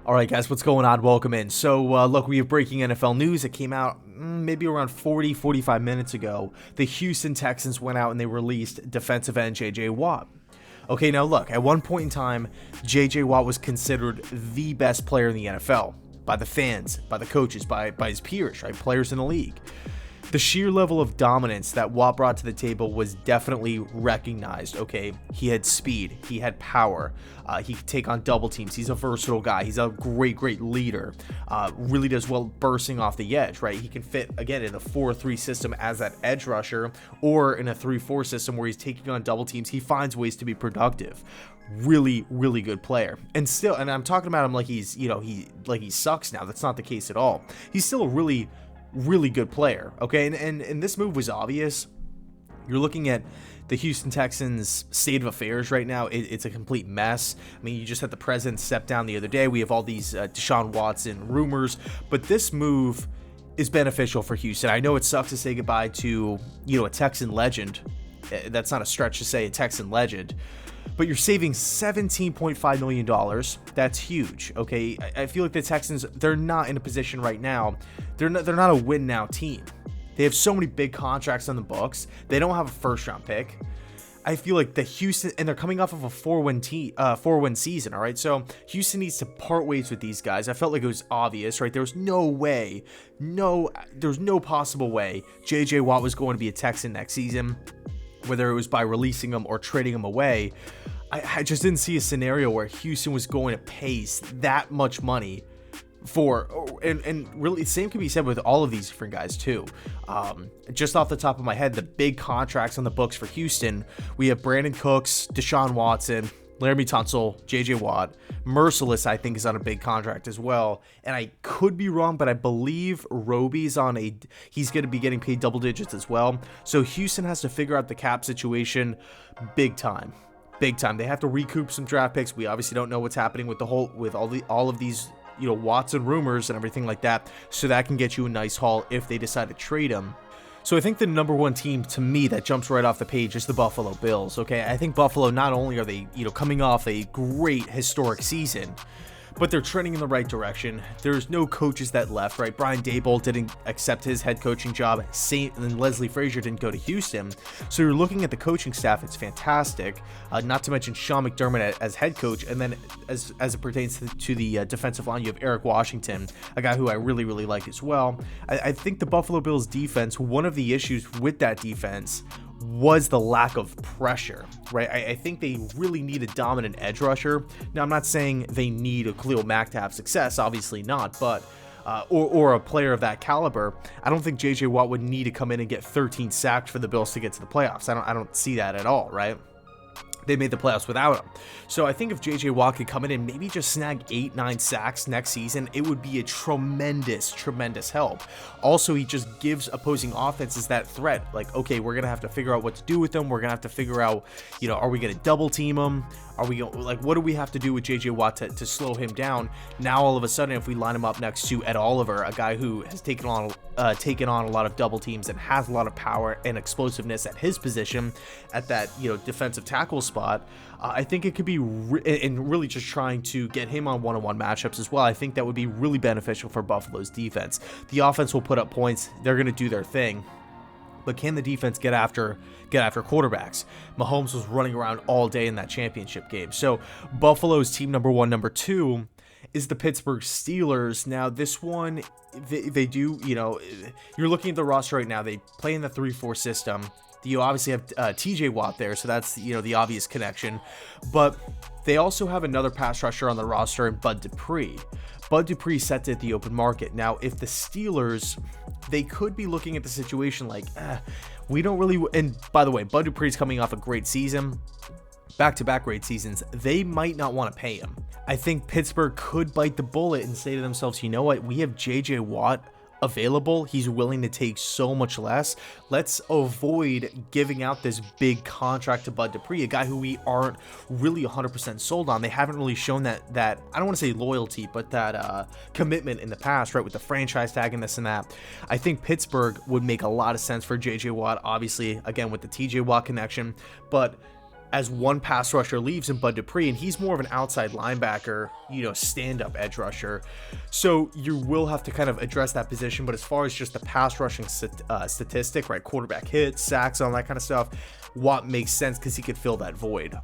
All right, guys, what's going on? Welcome in. So, look, we have breaking NFL news. It came out maybe around 45 minutes ago. The Houston Texans went out and they released defensive end J.J. Watt. Okay, now look, at one point in time, J.J. Watt was considered the best player in the NFL by the fans, by the coaches, by his peers, right? Players in the league. The sheer level of dominance that Watt brought to the table was definitely recognized, okay? He had speed. He had power. He could take on double teams. He's a versatile guy. He's a great leader. Really does well bursting off the edge, right? He can fit, again, in a 4-3 system as that edge rusher or in a 3-4 system where he's taking on double teams. He finds ways to be productive. Really good player. And still, and I'm talking about him like he's, he sucks now. That's not the case at all. He's still a really good player, okay? And this move was obvious. You're looking at the Houston Texans' state of affairs right now. It's a complete mess. I mean, you just had the president step down the other day. We have all these Deshaun Watson rumors, but this move is beneficial for Houston. I know it sucks to say goodbye to, a Texan legend. That's not a stretch to say a Texan legend. But you're saving $17.5 million. That's huge, okay? I feel like the Texans, they're not in a position right now. They're not a win now team. They have so many big contracts on the books. They don't have a first round pick. I feel like the Houston, and they're coming off of a 4-win season, all right? So Houston needs to part ways with these guys. I felt like it was obvious, right? There was no possible way J.J. Watt was going to be a Texan next season, whether it was by releasing him or trading him away. I just didn't see a scenario where Houston was going to pay that much money for, and really the same can be said with all of these different guys too. Just off the top of my head, the big contracts on the books for Houston, we have Brandon Cooks, Deshaun Watson, Laramie Tunsil, J.J. Watt. Merciless, I think, is on a big contract as well. And I could be wrong, but I believe Roby's he's going to be getting paid double digits as well. So Houston has to figure out the cap situation big time. They have to recoup some draft picks. We obviously don't know what's happening with all of these, Watson rumors and everything like that. So that can get you a nice haul if they decide to trade him. So I think the number one team to me that jumps right off the page is the Buffalo Bills, okay? I think Buffalo, not only are they, coming off a great historic season, but they're trending in the right direction. There's no coaches that left, right? Brian Daboll didn't accept his head coaching job, and Leslie Frazier didn't go to Houston. So you're looking at the coaching staff, it's fantastic. Not to mention Sean McDermott as head coach, and then as it pertains to the defensive line, you have Eric Washington, a guy who I really like as well. I think the Buffalo Bills defense, one of the issues with that defense was the lack of pressure, right? I think they really need a dominant edge rusher. Now, I'm not saying they need a Khalil Mack to have success, obviously not, but or a player of that caliber. I don't think J.J. Watt would need to come in and get 13 sacks for the Bills to get to the playoffs. I don't see that at all, right? They made the playoffs without him. So I think if J.J. Watt could come in and maybe just snag 8-9 sacks next season, it would be a tremendous help. Also, he just gives opposing offenses that threat. Like, okay, we're going to have to figure out what to do with them. We're going to have to figure out, are we going to double team him? Are we what do we have to do with J.J. Watt to slow him down? Now, all of a sudden, if we line him up next to Ed Oliver, a guy who has taken on a lot of double teams and has a lot of power and explosiveness at his position at that, defensive tackle spot, I think it could be, and really just trying to get him on one-on-one matchups as well. I think that would be really beneficial for Buffalo's defense. The offense will put up points. They're going to do their thing. But can the defense get after quarterbacks? Mahomes was running around all day in that championship game. So Buffalo's team number one. Number two is the Pittsburgh Steelers. Now, this one, they do, you're looking at the roster right now. They play in the 3-4 system. You obviously have T.J. Watt there, so that's, the obvious connection. But they also have another pass rusher on the roster in Bud Dupree. Bud Dupree set at the open market. Now, if the Steelers, they could be looking at the situation like, we don't really, and by the way, Bud Dupree's coming off a great season, back-to-back great seasons. They might not want to pay him. I think Pittsburgh could bite the bullet and say to themselves, you know what, we have J.J. Watt available. He's willing to take so much less. Let's avoid giving out this big contract to Bud Dupree, a guy who we aren't really 100% sold on. They haven't really shown that I don't want to say loyalty, but that commitment in the past, right, with the franchise tag and this and that. I think Pittsburgh would make a lot of sense for J.J. Watt, obviously, again, with the T.J. Watt connection, but as one pass rusher leaves in Bud Dupree, and he's more of an outside linebacker, stand-up edge rusher. So you will have to kind of address that position. But as far as just the pass rushing statistic, right, quarterback hits, sacks, all that kind of stuff, Watt makes sense because he could fill that void.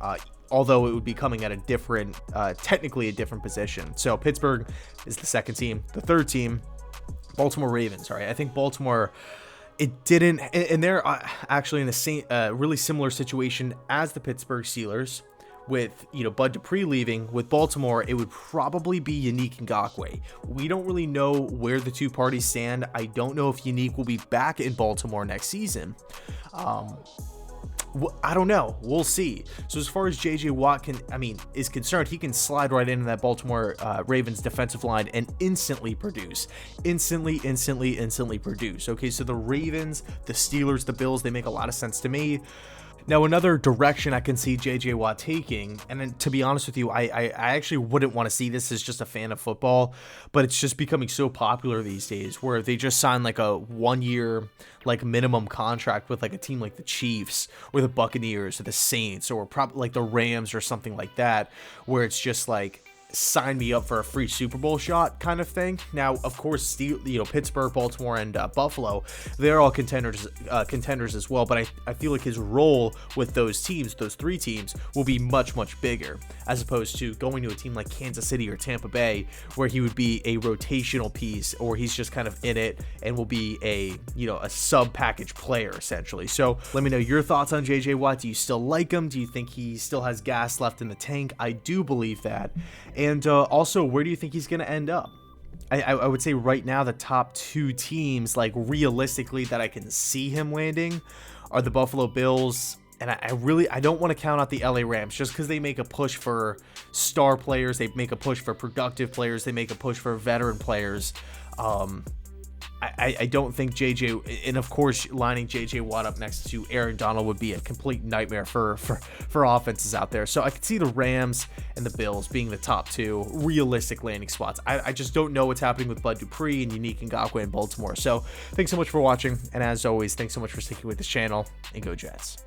Although it would be coming at a different, technically a different position. So Pittsburgh is the second team. The third team, Baltimore Ravens. All right, I think Baltimore, it didn't, and they're actually in the same, really similar situation as the Pittsburgh Steelers, with Bud Dupree leaving. With Baltimore, it would probably be Yannick Ngakoue. We don't really know where the two parties stand. I don't know if Yannick will be back in Baltimore next season. I don't know. We'll see. So as far as JJ Watt is concerned, he can slide right into that Baltimore Ravens defensive line and instantly produce. Instantly produce. Okay, so the Ravens, the Steelers, the Bills, they make a lot of sense to me. Now, another direction I can see JJ Watt taking, and then to be honest with you, I actually wouldn't want to see this as just a fan of football, but it's just becoming so popular these days where they just sign like a 1 year like minimum contract with like a team like the Chiefs or the Buccaneers or the Saints or probably like the Rams or something like that, where it's just like, sign me up for a free Super Bowl shot kind of thing. Now, of course, Pittsburgh, Baltimore, and Buffalo, they're all contenders as well. But I feel like his role with those teams, those three teams, will be much much bigger, as opposed to going to a team like Kansas City or Tampa Bay, where he would be a rotational piece, or he's just kind of in it and will be a sub package player essentially. So let me know your thoughts on JJ Watt. Do you still like him? Do you think he still has gas left in the tank? I do believe that. And also, where do you think he's going to end up? I would say right now the top two teams, like realistically, that I can see him landing are the Buffalo Bills. And I don't want to count out the LA Rams just because they make a push for star players. They make a push for productive players. They make a push for veteran players. I don't think JJ, and of course lining JJ Watt up next to Aaron Donald would be a complete nightmare for offenses out there. So I could see the Rams and the Bills being the top two realistic landing spots. I just don't know what's happening with Bud Dupree and Yannick Ngakoue in Baltimore. So thanks so much for watching, and as always, thanks so much for sticking with this channel, and go Jets.